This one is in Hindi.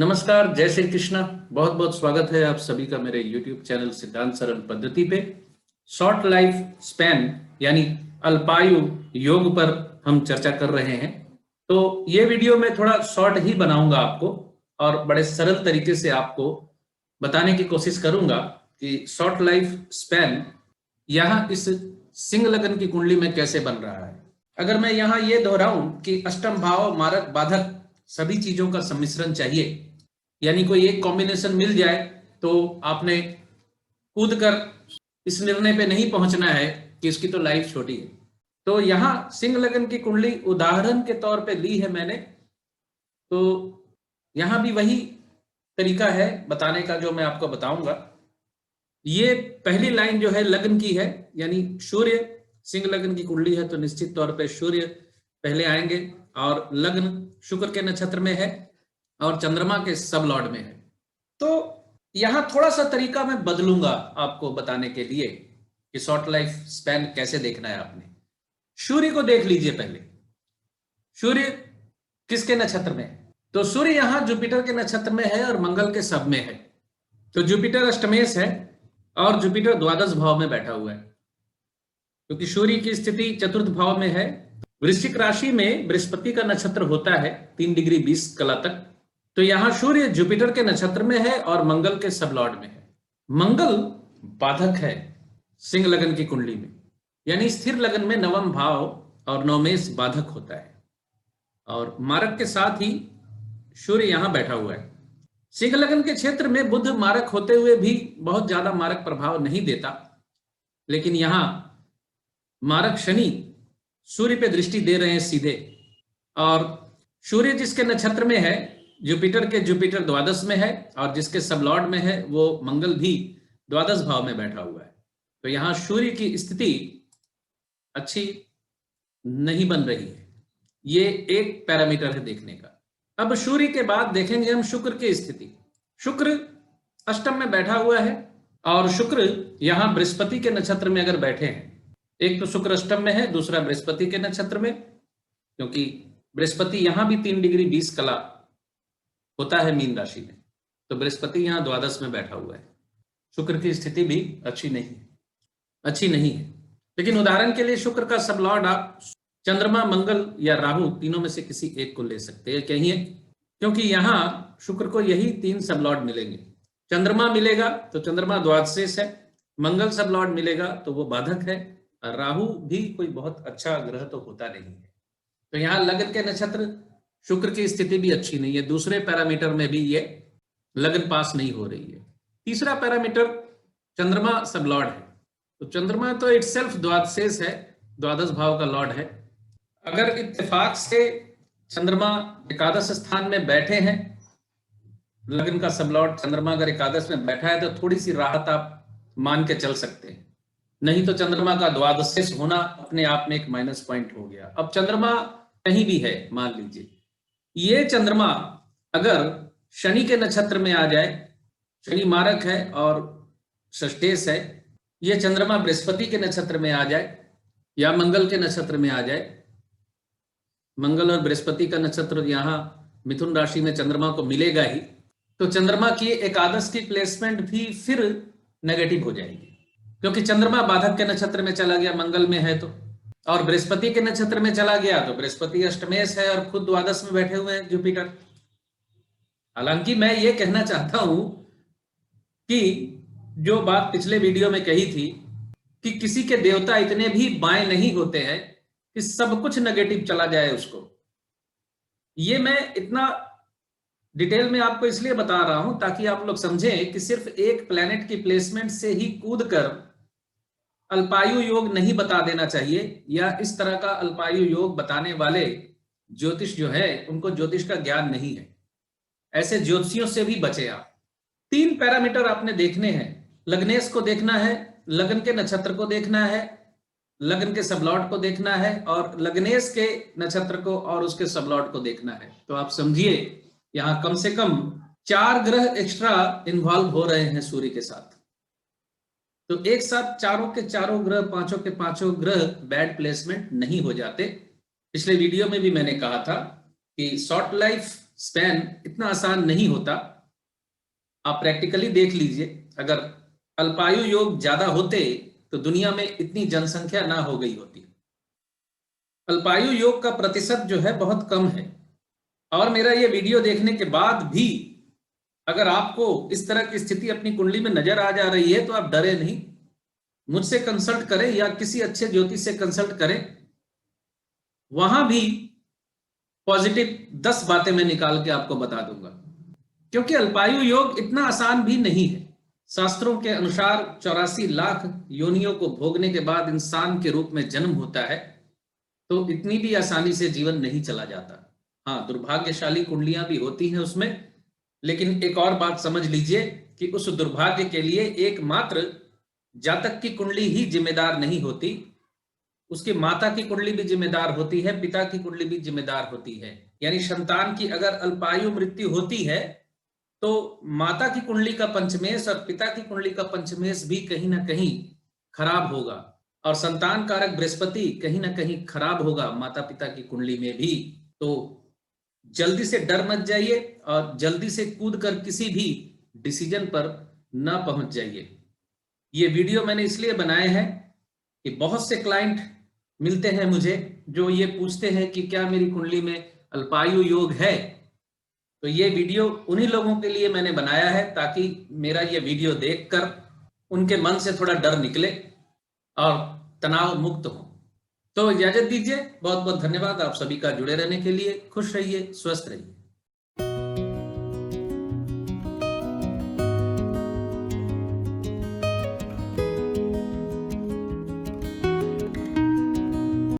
नमस्कार, जय श्री कृष्णा। बहुत बहुत स्वागत है आप सभी का मेरे YouTube चैनल सिद्धांत सरल पद्धति पे। शॉर्ट लाइफ स्पैन यानी अल्पायु योग पर हम चर्चा कर रहे हैं। तो ये वीडियो मैं थोड़ा शॉर्ट ही बनाऊंगा आपको और बड़े सरल तरीके से आपको बताने की कोशिश करूंगा कि शॉर्ट लाइफ स्पैन यहाँ इस सिंह लगन की कुंडली में कैसे बन रहा है। अगर मैं यहाँ ये दोहराऊं कि अष्टम भाव, मारक, बाधक सभी चीजों का सम्मिश्रण चाहिए, यानी कोई एक कॉम्बिनेशन मिल जाए तो आपने कूद कर इस निर्णय पे नहीं पहुंचना है कि इसकी तो लाइफ छोटी है। तो यहां सिंह लगन की कुंडली उदाहरण के तौर पे ली है मैंने। तो यहां भी वही तरीका है बताने का जो मैं आपको बताऊंगा। ये पहली लाइन जो है लग्न की है, यानी सूर्य सिंह लगन की कुंडली है तो निश्चित तौर पे सूर्य पहले आएंगे और लग्न शुक्र के नक्षत्र में है और चंद्रमा के सब लॉर्ड में है। तो यहां थोड़ा सा तरीका मैं बदलूंगा आपको बताने के लिए कि शॉर्ट लाइफ स्पैन कैसे देखना है आपने। सूर्य को देख लीजिए पहले। सूर्य किसके नक्षत्र में है? तो सूर्य यहां जुपिटर के नक्षत्र में है और मंगल के सब में है। तो जुपिटर अष्टमेश है और जुपिटर द्वादश भाव में बैठा हुआ है, क्योंकि सूर्य की स्थिति चतुर्थ भाव में है। वृश्चिक राशि में बृहस्पति का नक्षत्र होता है 3 डिग्री 20 कला तक। तो यहां सूर्य जुपिटर के नक्षत्र में है और मंगल के सब लॉर्ड में है। मंगल बाधक है सिंह लगन की कुंडली में, यानी स्थिर लगन में नवम भाव और नवमेश बाधक होता है और मारक के साथ ही सूर्य यहां बैठा हुआ है। सिंह लगन के क्षेत्र में बुध मारक होते हुए भी बहुत ज्यादा मारक प्रभाव नहीं देता, लेकिन यहां मारक शनि सूर्य पे दृष्टि दे रहे हैं सीधे। और सूर्य जिसके नक्षत्र में है जुपिटर द्वादश में है और जिसके सब लॉर्ड में है वो मंगल भी द्वादश भाव में बैठा हुआ है। तो यहां सूर्य की स्थिति अच्छी नहीं बन रही है। ये एक पैरामीटर है देखने का। अब सूर्य के बाद देखेंगे हम शुक्र की स्थिति। शुक्र अष्टम में बैठा हुआ है और शुक्र यहां बृहस्पति के नक्षत्र में अगर बैठे हैं, एक तो शुक्र अष्टम में है, दूसरा बृहस्पति के नक्षत्र में, क्योंकि बृहस्पति यहां भी 3 डिग्री 20 कला होता है मीन राशि में, तो बृहस्पति यहां द्वादश में बैठा हुआ है। शुक्र की स्थिति भी अच्छी नहीं है। लेकिन उदाहरण के लिए शुक्र का सब लॉर्ड आप चंद्रमा, मंगल या राहु तीनों में से किसी एक को ले सकते हैं कहिए, क्योंकि यहां शुक्र को यही 3 सब लॉर्ड मिलेंगे। चंद्रमा मिलेगा तो चंद्रमा द्वादशेष है, मंगल सब लॉर्ड मिलेगा तो वो बाधक है, और राहु भी कोई बहुत अच्छा ग्रह तो होता नहीं है। तो यहाँ लग्न के नक्षत्र शुक्र की स्थिति भी अच्छी नहीं है। दूसरे पैरामीटर में भी ये लग्न पास नहीं हो रही है। तीसरा पैरामीटर चंद्रमा सब लॉर्ड है। तो चंद्रमा तो इटसेल्फ द्वादशेष है, द्वादश भाव का लॉर्ड है। अगर इत्तेफाक से चंद्रमा एकादश स्थान में बैठे हैं, लग्न का सब लॉर्ड चंद्रमा अगर एकादश में बैठा है तो थोड़ी सी राहत आप मान के चल सकते हैं। नहीं तो चंद्रमा का द्वादशेष होना अपने आप में एक माइनस पॉइंट हो गया। अब चंद्रमा कहीं भी है, मान लीजिए ये चंद्रमा अगर शनि के नक्षत्र में आ जाए, शनि मारक है और षष्ठेश है, ये चंद्रमा बृहस्पति के नक्षत्र में आ जाए या मंगल के नक्षत्र में आ जाए, मंगल और बृहस्पति का नक्षत्र यहां मिथुन राशि में चंद्रमा को मिलेगा ही, तो चंद्रमा की एकादश की प्लेसमेंट भी फिर नेगेटिव हो जाएगी, क्योंकि चंद्रमा बाधक के नक्षत्र में चला गया, मंगल में है तो, और बृहस्पति के नक्षत्र में चला गया तो बृहस्पति अष्टमेश है और खुद द्वादश में बैठे हुए हैं जुपिटर। हालांकि मैं ये कहना चाहता हूं कि जो बात पिछले वीडियो में कही थी कि किसी के देवता इतने भी बाएं नहीं होते हैं कि सब कुछ नेगेटिव चला जाए उसको, ये मैं इतना डिटेल में आपको इसलिए बता रहा हूं ताकि आप लोग समझें कि सिर्फ एक प्लेनेट की प्लेसमेंट से ही कूद कर अल्पायु योग नहीं बता देना चाहिए, या इस तरह का अल्पायु योग बताने वाले ज्योतिष जो है उनको ज्योतिष का ज्ञान नहीं है। ऐसे ज्योतिषियों से भी बचे आप। 3 पैरामीटर आपने देखने हैं। लग्नेश को देखना है, लग्न के नक्षत्र को देखना है, लग्न के सबलॉर्ड को देखना है, और लग्नेश के नक्षत्र को और उसके सबलॉर्ड को देखना है। तो आप समझिए यहां कम से कम 4 ग्रह एक्स्ट्रा इन्वॉल्व हो रहे हैं सूर्य के साथ। तो एक साथ चारों के चारों ग्रह, पांचों के पांचों ग्रह बैड प्लेसमेंट नहीं हो जाते। पिछले वीडियो में भी मैंने कहा था कि शॉर्ट लाइफ स्पैन इतना आसान नहीं होता। आप प्रैक्टिकली देख लीजिए, अगर अल्पायु योग ज्यादा होते तो दुनिया में इतनी जनसंख्या ना हो गई होती। अल्पायु योग का प्रतिशत जो है बहुत कम है। और मेरा ये वीडियो देखने के बाद भी अगर आपको इस तरह की स्थिति अपनी कुंडली में नजर आ जा रही है तो आप डरे नहीं, मुझसे कंसल्ट करें या किसी अच्छे ज्योतिष से कंसल्ट करें। वहां भी पॉजिटिव 10 बातें मैं निकाल के आपको बता दूंगा, क्योंकि अल्पायु योग इतना आसान भी नहीं है। शास्त्रों के अनुसार 84 लाख योनियों को भोगने के बाद इंसान के रूप में जन्म होता है, तो इतनी भी आसानी से जीवन नहीं चला जाता। हाँ, दुर्भाग्यशाली कुंडलियां भी होती हैं उसमें, लेकिन एक और बात समझ लीजिए कि उस दुर्भाग्य के लिए एकमात्र जातक की कुंडली ही जिम्मेदार नहीं होती, उसकी माता की कुंडली भी जिम्मेदार होती है, पिता की कुंडली भी जिम्मेदार होती है। यानी संतान की अगर अल्पायु मृत्यु होती है तो माता की कुंडली का पंचमेश और पिता की कुंडली का पंचमेश भी कहीं ना कहीं खराब होगा, और संतान कारक बृहस्पति कहीं ना कहीं खराब होगा माता पिता की कुंडली में भी। तो जल्दी से डर मत जाइए और जल्दी से कूद कर किसी भी डिसीजन पर ना पहुंच जाइए। ये वीडियो मैंने इसलिए बनाए हैं कि बहुत से क्लाइंट मिलते हैं मुझे जो ये पूछते हैं कि क्या मेरी कुंडली में अल्पायु योग है। तो ये वीडियो उन्हीं लोगों के लिए मैंने बनाया है ताकि मेरा ये वीडियो देखकर उनके मन से थोड़ा डर निकले और तनाव मुक्त हो। तो इजाजत दीजिए, बहुत बहुत धन्यवाद आप सभी का जुड़े रहने के लिए। खुश रहिए, स्वस्थ रहिए।